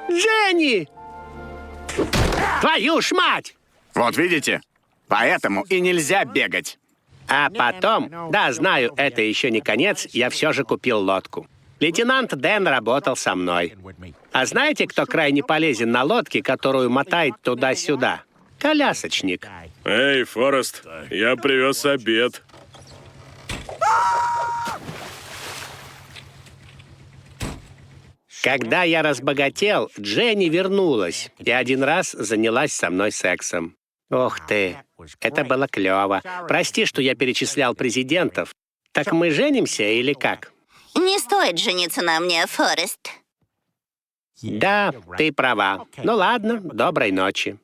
Дженни! Твою ж мать! Вот видите? Поэтому и нельзя бегать. А потом, да, знаю, это еще не конец, я все же купил лодку. Лейтенант Дэн работал со мной. А знаете, кто крайне полезен на лодке, которую мотает туда-сюда? Колясочник. Эй, Форест, я привез обед. Когда я разбогател, Дженни вернулась и один раз занялась со мной сексом. Ох ты, это было клево. Прости, что я перечислял президентов. Так мы женимся или как? Не стоит жениться на мне, Форест. Да, ты права. Ну ладно, доброй ночи.